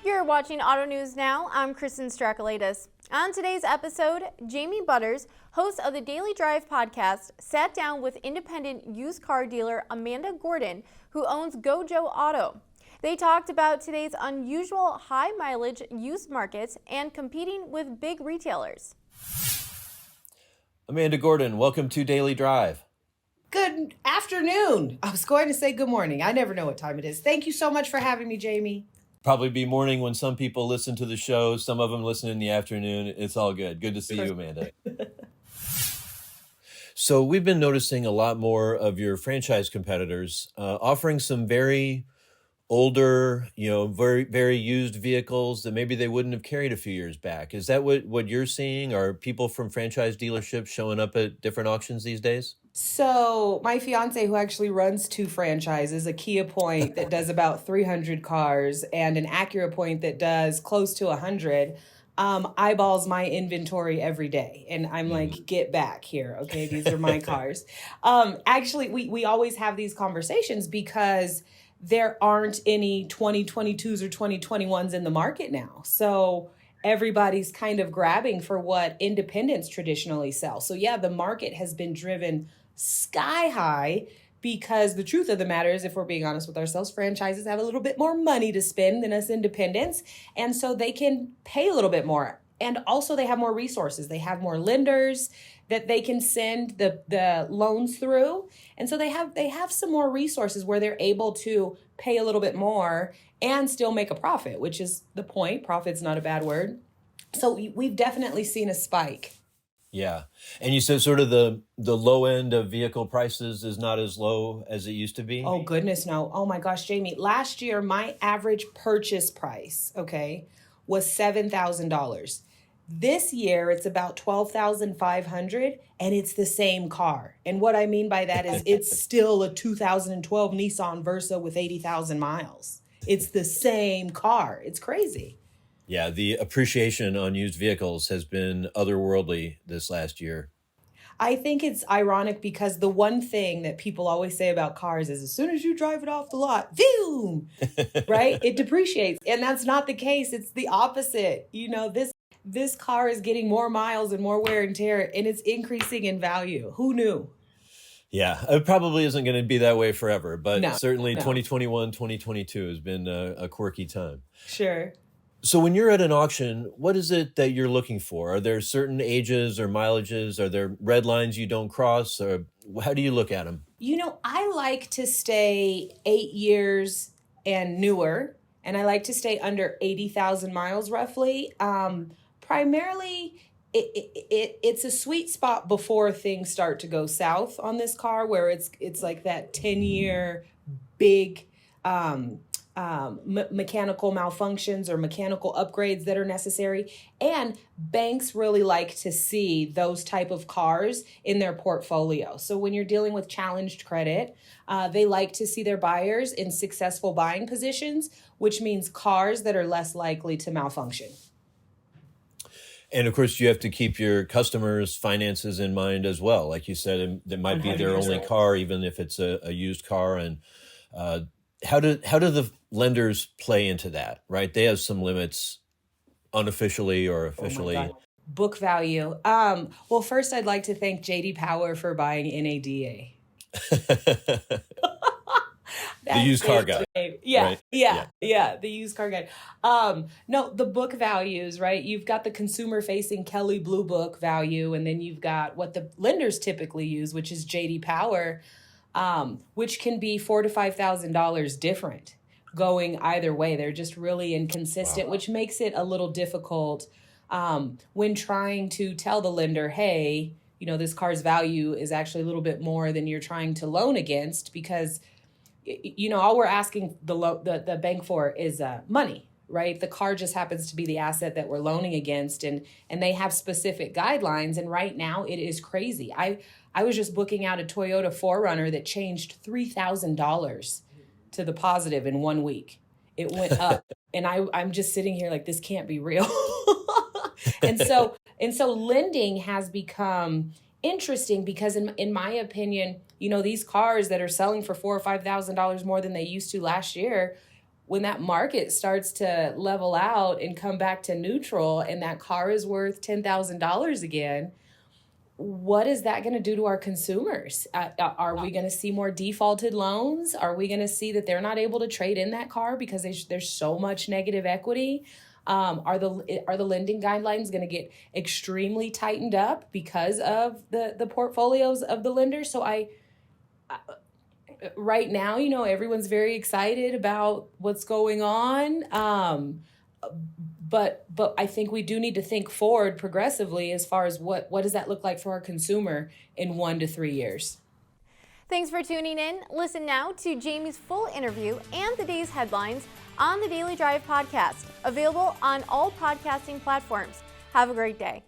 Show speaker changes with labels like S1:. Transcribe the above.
S1: You're watching Auto News Now. I'm Kristen Strakalitis. On today's episode, Jamie Butters, host of the Daily Drive podcast, sat down with independent used car dealer Amanda Gordon, who owns Gojo Auto. They talked about today's unusual high mileage used markets and competing with big retailers.
S2: Amanda Gordon, welcome to Daily Drive.
S3: Good afternoon. I was going to say good morning. I never know what time it is. Thank you so much for having me, Jamie.
S2: Probably be morning when some people listen to the show. Some of them listen in the afternoon. It's all good. Good to see you, Amanda. So we've been noticing a lot more of your franchise competitors offering some very older, very, very used vehicles that maybe they wouldn't have carried a few years back. Is that what you're seeing? Are people from franchise dealerships showing up at different auctions these days?
S3: So my fiance, who actually runs two franchises, a Kia Point that does about 300 cars and an Acura Point that does close to 100, eyeballs my inventory every day. And I'm like, get back here. Okay, these are my cars. Actually, we always have these conversations because there aren't any 2022s or 2021s in the market now. So everybody's kind of grabbing for what independents traditionally sell. So yeah, the market has been driven sky high because the truth of the matter is, if we're being honest with ourselves, franchises have a little bit more money to spend than us independents. And so they can pay a little bit more. And also they have more resources. They have more lenders that they can send the loans through. And so they have some more resources where they're able to pay a little bit more and still make a profit, which is the point. Profit's not a bad word. So we've definitely seen a spike.
S2: Yeah. And you said sort of the low end of vehicle prices is not as low as it used to be?
S3: Oh, goodness, no. Oh, my gosh, Jamie. Last year, my average purchase price, was $7,000. This year, it's about $12,500, and it's the same car. And what I mean by that is it's still a 2012 Nissan Versa with 80,000 miles. It's the same car. It's crazy.
S2: Yeah, the appreciation on used vehicles has been otherworldly this last year.
S3: I think it's ironic because the one thing that people always say about cars is as soon as you drive it off the lot, boom, right? It depreciates. And that's not the case. It's the opposite. This car is getting more miles and more wear and tear, and it's increasing in value. Who knew?
S2: Yeah, it probably isn't going to be that way forever, but certainly
S3: no.
S2: 2021, 2022 has been a quirky time.
S3: Sure.
S2: So when you're at an auction, what is it that you're looking for? Are there certain ages or mileages? Are there red lines you don't cross? Or how do you look at them?
S3: I like to stay 8 years and newer, and I like to stay under 80,000 miles roughly. Primarily, it's a sweet spot before things start to go south on this car, where it's like that 10-year big mechanical malfunctions or mechanical upgrades that are necessary. And banks really like to see those type of cars in their portfolio. So when you're dealing with challenged credit, they like to see their buyers in successful buying positions, which means cars that are less likely to malfunction.
S2: And of course, you have to keep your customers' finances in mind as well. Like you said, that might be their only car, even if it's a used car. And how do the lenders play into that, right? They have some limits unofficially or officially.
S3: Oh my God. Book value. Well, first, I'd like to thank J.D. Power for buying NADA.
S2: The used car guy.
S3: Yeah,
S2: right?
S3: Yeah, the used car guy. No, the book values, right? You've got the consumer-facing Kelley Blue Book value, and then you've got what the lenders typically use, which is J.D. Power, which can be $4,000 to $5,000 different going either way. They're just really inconsistent, which makes it a little difficult when trying to tell the lender, hey, this car's value is actually a little bit more than you're trying to loan against, because all we're asking the bank for is money, right? The car just happens to be the asset that we're loaning against, and they have specific guidelines. And right now it is crazy. I was just booking out a Toyota 4Runner that changed $3,000 to the positive in 1 week. It went up, and I'm just sitting here like, this can't be real. and so lending has become interesting because in my opinion, these cars that are selling for $4,000 or $5,000 more than they used to last year, when that market starts to level out and come back to neutral and that car is worth $10,000 again, what is that going to do to our consumers? Are we going to see more defaulted loans? Are we going to see that they're not able to trade in that car because there's so much negative equity? Are the lending guidelines going to get extremely tightened up because of the portfolios of the lenders? So right now, everyone's very excited about what's going on. But I think we do need to think forward progressively as far as what does that look like for our consumer in 1 to 3 years.
S1: Thanks for tuning in. Listen now to Jamie's full interview and the day's headlines on the Daily Drive podcast, available on all podcasting platforms. Have a great day.